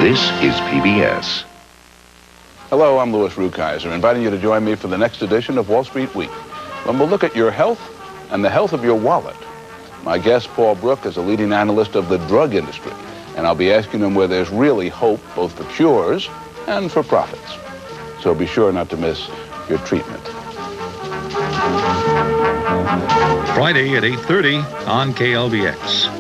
This is PBS. Hello, I'm Louis Rukeyser, inviting you to join me for the next edition of Wall Street Week, when we'll look at your health and the health of your wallet. My guest, Paul Brook, is a leading analyst of the drug industry, and I'll be asking him where there's really hope, both for cures and for profits. So be sure not to miss your treatment. Friday at 8:30 on KLVX.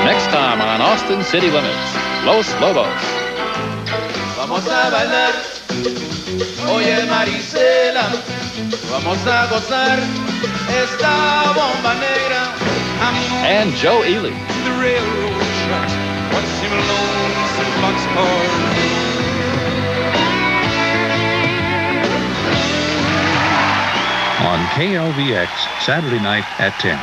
Next time on Austin City Limits, Los Lobos. Vamos a bailar, oye Marisela, vamos a gozar esta bomba negra. And Joe Ely. The railroad tracks, watch him lonesome boxcar. On KLVX, Saturday night at 10.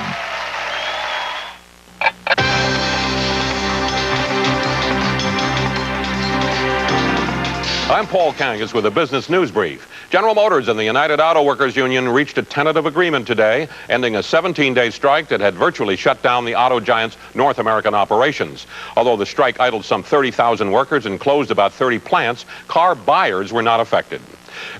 I'm Paul Kangas with a business news brief. General Motors and the United Auto Workers Union reached a tentative agreement today, ending a 17-day strike that had virtually shut down the auto giant's North American operations. Although the strike idled some 30,000 workers and closed about 30 plants, car buyers were not affected.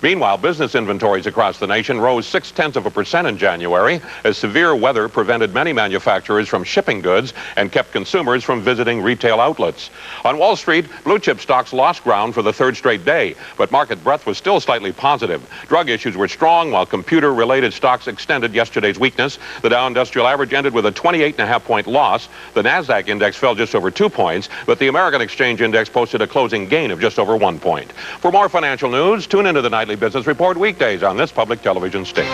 Meanwhile, business inventories across the nation rose 0.6% in January as severe weather prevented many manufacturers from shipping goods and kept consumers from visiting retail outlets. On Wall Street, blue chip stocks lost ground for the third straight day, but market breadth was still slightly positive. Drug issues were strong while computer-related stocks extended yesterday's weakness. The Dow Industrial Average ended with a 28.5-point loss. The NASDAQ index fell just over 2 points, but the American Exchange Index posted a closing gain of just over 1 point. For more financial news, tune into the Nightly Business Report weekdays on this public television station.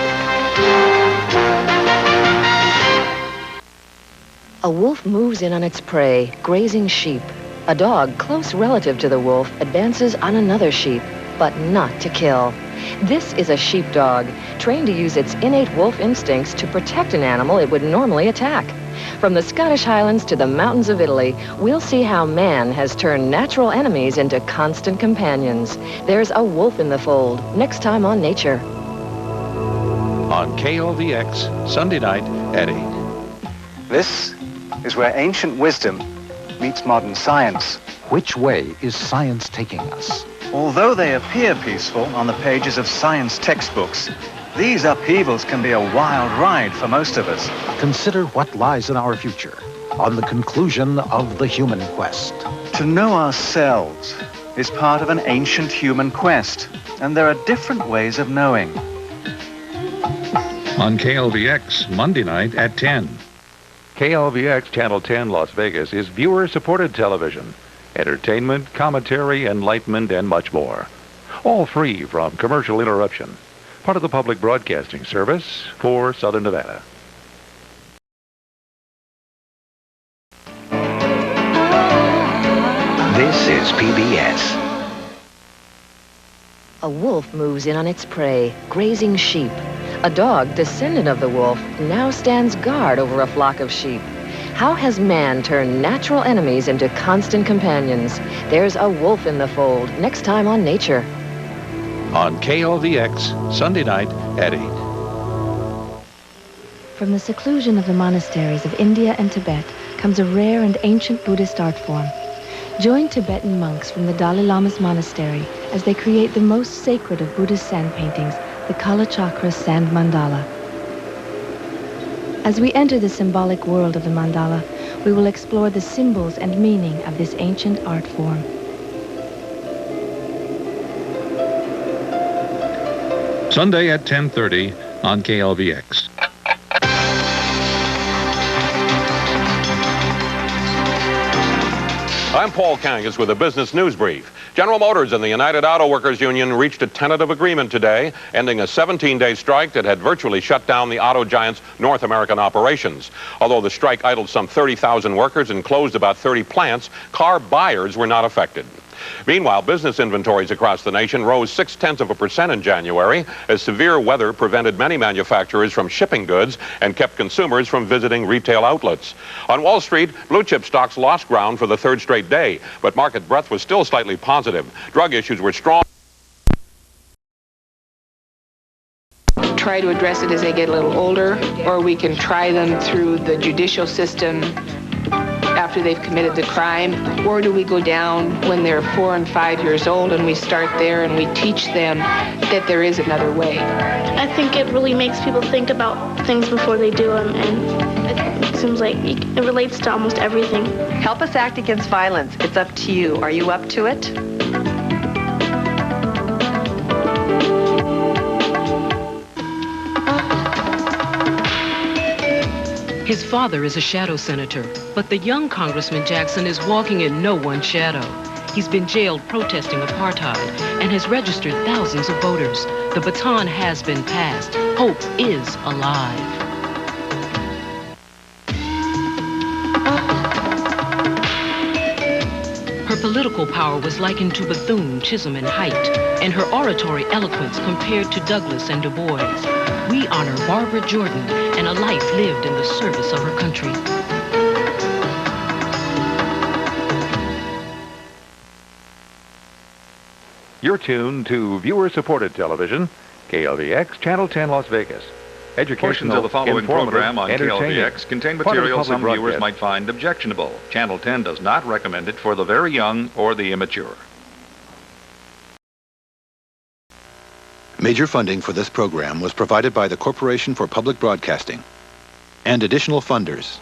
A wolf moves in on its prey, grazing sheep. A dog, close relative to the wolf, advances on another sheep, but not to kill. This is a sheepdog, trained to use its innate wolf instincts to protect an animal it would normally attack. From the Scottish Highlands to the mountains of Italy, we'll see how man has turned natural enemies into constant companions. There's a wolf in the fold, next time on Nature. On KLVX, Sunday night at 8. This is where ancient wisdom meets modern science. Which way is science taking us? Although they appear peaceful on the pages of science textbooks, these upheavals can be a wild ride for most of us. Consider what lies in our future on the conclusion of the human quest. To know ourselves is part of an ancient human quest, and there are different ways of knowing. On KLVX, Monday night at 10. KLVX Channel 10 Las Vegas is viewer-supported television. Entertainment, commentary, enlightenment, and much more. All free from commercial interruption. Part of the public broadcasting service for Southern Nevada. This is PBS. A wolf moves in on its prey, grazing sheep. A dog, descendant of the wolf, now stands guard over a flock of sheep. How has man turned natural enemies into constant companions? There's a wolf in the fold, next time on Nature. On KLVX, Sunday night at 8. From the seclusion of the monasteries of India and Tibet comes a rare and ancient Buddhist art form. Join Tibetan monks from the Dalai Lama's monastery as they create the most sacred of Buddhist sand paintings, the Kalachakra sand mandala. As we enter the symbolic world of the mandala, we will explore the symbols and meaning of this ancient art form. Sunday at 10:30 on KLVX. I'm Paul Kangas with a business news brief. General Motors and the United Auto Workers Union reached a tentative agreement today, ending a 17-day strike that had virtually shut down the auto giant's North American operations. Although the strike idled some 30,000 workers and closed about 30 plants, car buyers were not affected. Meanwhile, business inventories across the nation rose 0.6% in January as severe weather prevented many manufacturers from shipping goods and kept consumers from visiting retail outlets. On Wall Street, blue chip stocks lost ground for the third straight day, but market breadth was still slightly positive. Drug issues were strong. try to address it as they get a little older, or we can try them through the judicial system after they've committed the crime, or do we go down when they're 4 and 5 years old and we start there and we teach them that there is another way? I think it really makes people think about things before they do them, and it seems like it relates to almost everything. Help us act against violence. It's up to you. Are you up to it? His father is a shadow senator, but the young Congressman Jackson is walking in no one's shadow. He's been jailed protesting apartheid and has registered thousands of voters. The baton has been passed. Hope is alive. Her political power was likened to Bethune, Chisholm, and Height, and her oratory eloquence compared to Douglas and Du Bois. We honor Barbara Jordan and a life lived in the service of her country. You're tuned to viewer-supported television, KLVX, Channel 10, Las Vegas. Portions Educational, of the following informative, program on entertaining. KLVX contain Part of material some public viewers broadcast. might find objectionable. Channel 10 does not recommend it for the very young or the immature. Major funding for this program was provided by the Corporation for Public Broadcasting and additional funders.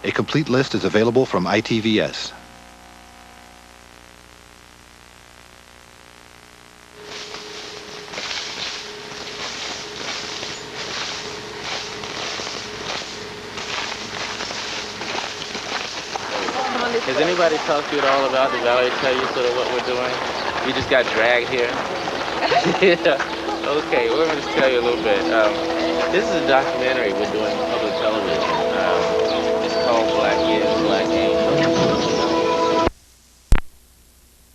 A complete list is available from ITVS. Has anybody talked to you at all about the Valley, tell you sort of what we're doing? You just got dragged here? Yeah. Okay, well, let me just tell you a little bit. This is a documentary we're doing public